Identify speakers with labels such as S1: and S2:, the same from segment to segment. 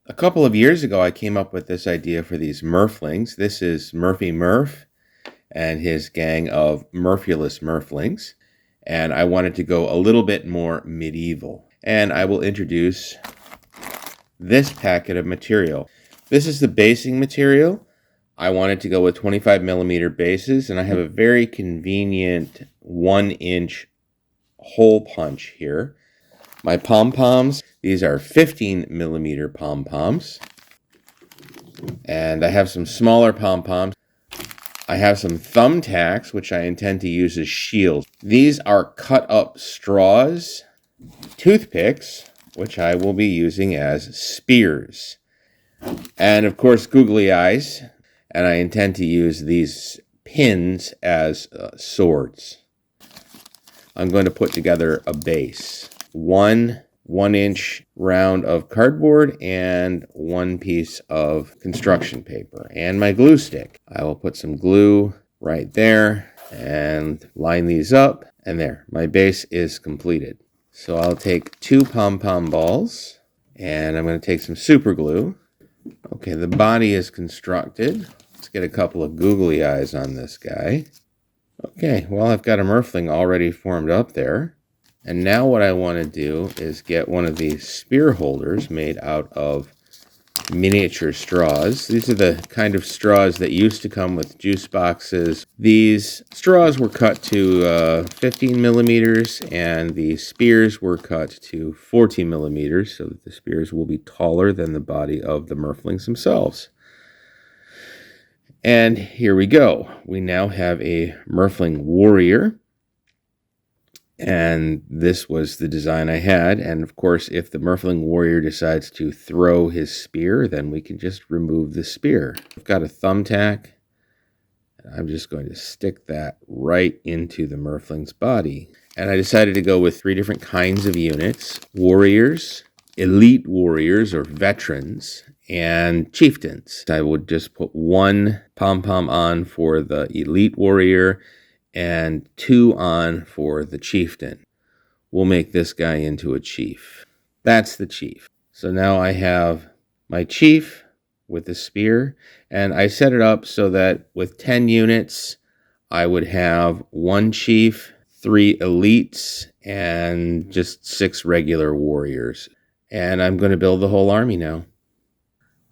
S1: A couple of years ago, I came up with this idea for these Murphlings. This is Murphy Murph and his gang of Murphulous Murphlings. And I wanted to go a little bit more medieval. And I will introduce this packet of material. This is the basing material. I wanted to go with 25 millimeter bases, and I have a very convenient 1-inch hole punch here. My pom-poms, these are 15 millimeter pom-poms. And I have some smaller pom-poms. I have some thumbtacks, which I intend to use as shields. These are cut up straws, toothpicks, which I will be using as spears. And of course, googly eyes. And I intend to use these pins as swords. I'm going to put together a base. One 1-inch round of cardboard and 1 piece of construction paper and my glue stick. I will put some glue right there and line these up, and there, my base is completed. So I'll take 2 pom-pom balls and I'm going to take some super glue. Okay, the body is constructed. Let's get a couple of googly eyes on this guy. Okay, well, I've got a Murphling already formed up there. And now what I want to do is get one of these spear holders made out of miniature straws. These are the kind of straws that used to come with juice boxes. These straws were cut to 15 millimeters, and the spears were cut to 14 millimeters, so that the spears will be taller than the body of the Murphlings themselves. And here we go. We now have a Murphling warrior. And this was the design I had. And of course, if the Murphling warrior decides to throw his spear, then we can just remove the spear. I've got a thumbtack. I'm just going to stick that right into the Murphling's body. And I decided to go with 3 different kinds of units: warriors, elite warriors or veterans, and chieftains. I would just put 1 pom-pom on for the elite warrior and 2 on for the chieftain. We'll make this guy into a chief. That's the chief. So now I have my chief with the spear, and I set it up so that with 10 units, I would have 1 chief, 3 elites, and just 6 regular warriors. And I'm going to build the whole army now.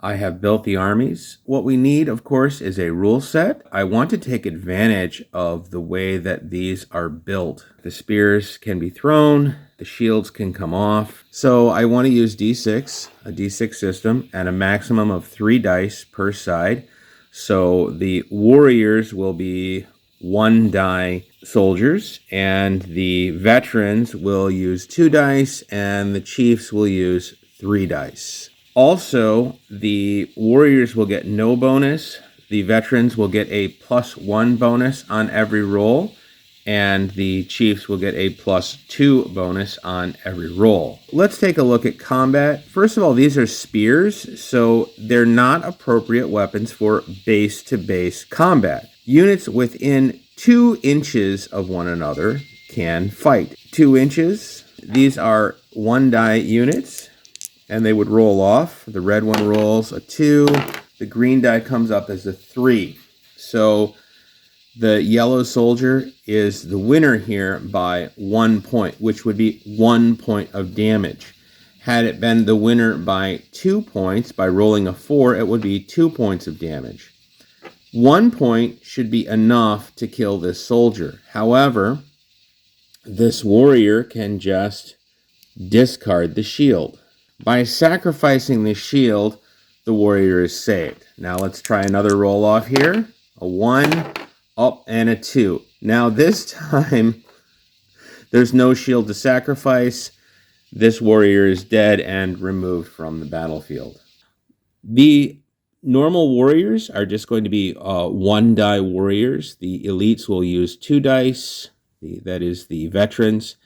S1: I have built the armies. What we need, of course, is a rule set. I want to take advantage of the way that these are built. The spears can be thrown, the shields can come off. So I want to use D6, a D6 system, and a maximum of 3 dice per side. So the warriors will be 1 die soldiers, and the veterans will use 2 dice, and the chiefs will use 3 dice. Also, the warriors will get no bonus. The veterans will get a +1 bonus on every roll, and the chiefs will get a +2 bonus on every roll. Let's take a look at combat. First of all, these are spears, so they're not appropriate weapons for base-to-base combat. Units within 2 inches of one another can fight. 2 inches, these are 1 die units, and they would roll off. The red one rolls a 2. The green die comes up as a 3. So the yellow soldier is the winner here by 1 point, which would be 1 point of damage. Had it been the winner by 2 points, by rolling a 4, it would be 2 points of damage. 1 point should be enough to kill this soldier. However, this warrior can just discard the shield. By sacrificing the shield, the warrior is saved. Now let's try another roll off here. A 1, up, and a 2. Now this time, there's no shield to sacrifice. This warrior is dead and removed from the battlefield. The normal warriors are just going to be 1 die warriors. The elites will use 2 dice. That is the veterans.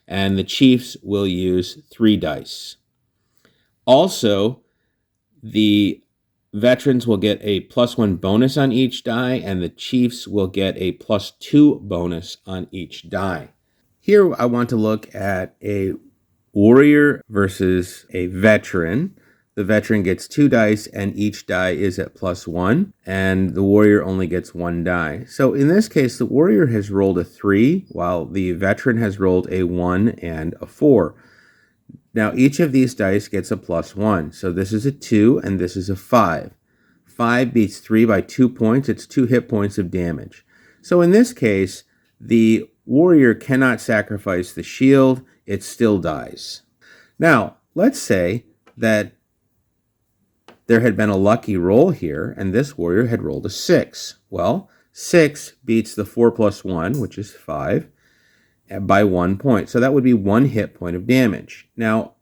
S1: And the chiefs will use 3 dice. Also, the veterans will get a +1 bonus on each die, and the chiefs will get a +2 bonus on each die. Here I want to look at a warrior versus a veteran. the veteran gets 2 dice, and each die is at +1, and the warrior only gets 1 die. So in this case, the warrior has rolled a 3, while the veteran has rolled a 1 and a 4. Now each of these dice gets a +1, so this is a 2 and this is a 5. 5 beats 3 by 2 points. It's 2 hit points of damage. So in this case, the warrior cannot sacrifice the shield. It still dies. Now, let's say that there had been a lucky roll here, and this warrior had rolled a 6. Well, 6 beats the 4 plus 1, which is 5, by 1 point. So that would be 1 hit point of damage. Now,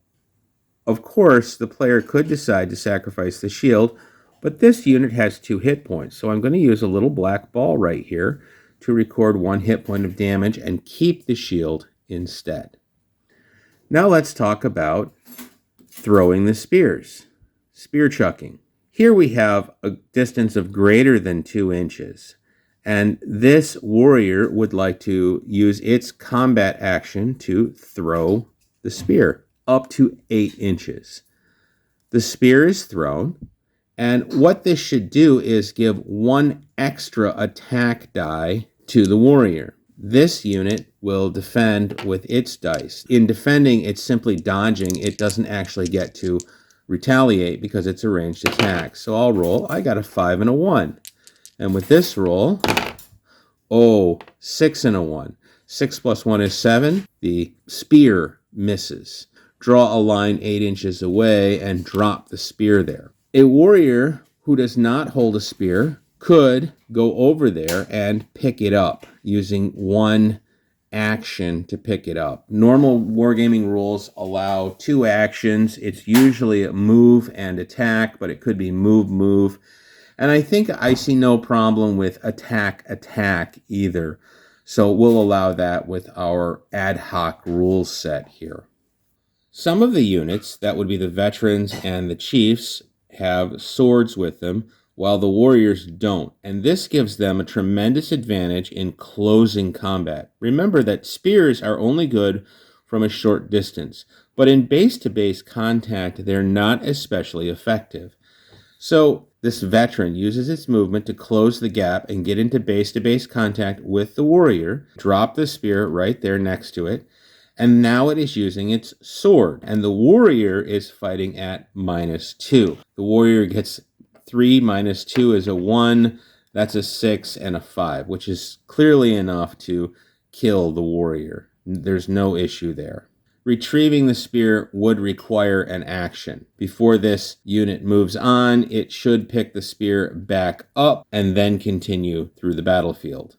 S1: of course, the player could decide to sacrifice the shield, but this unit has 2 hit points. So I'm going to use a little black ball right here to record 1 hit point of damage and keep the shield instead. Now let's talk about throwing the spears. Spear chucking. Here we have a distance of greater than 2 inches. And this warrior would like to use its combat action to throw the spear up to 8 inches. The spear is thrown, and what this should do is give 1 extra attack die to the warrior. This unit will defend with its dice. In defending, it's simply dodging. It doesn't actually get to retaliate because it's a ranged attack. So I'll roll. I got a 5 and a 1. And with this roll, 6 and a 1. 6 plus 1 is 7. The spear misses. Draw a line 8 inches away and drop the spear there. A warrior who does not hold a spear could go over there and pick it up using 1 action to pick it up. Normal wargaming rules allow 2 actions. It's usually a move and attack, but it could be move. And I think I see no problem with attack either. So we'll allow that with our ad hoc rules set here. Some of the units, that would be the veterans and the chiefs, have swords with them, while the warriors don't. And this gives them a tremendous advantage in closing combat. Remember that spears are only good from a short distance, but in base-to-base contact, they're not especially effective. So this veteran uses its movement to close the gap and get into base-to-base contact with the warrior, drop the spear right there next to it, and now it is using its sword, and the warrior is fighting at -2. The warrior gets 3 minus 2 is a 1. That's a 6 and a 5, which is clearly enough to kill the warrior. There's no issue there. Retrieving the spear would require an action. Before this unit moves on, it should pick the spear back up and then continue through the battlefield.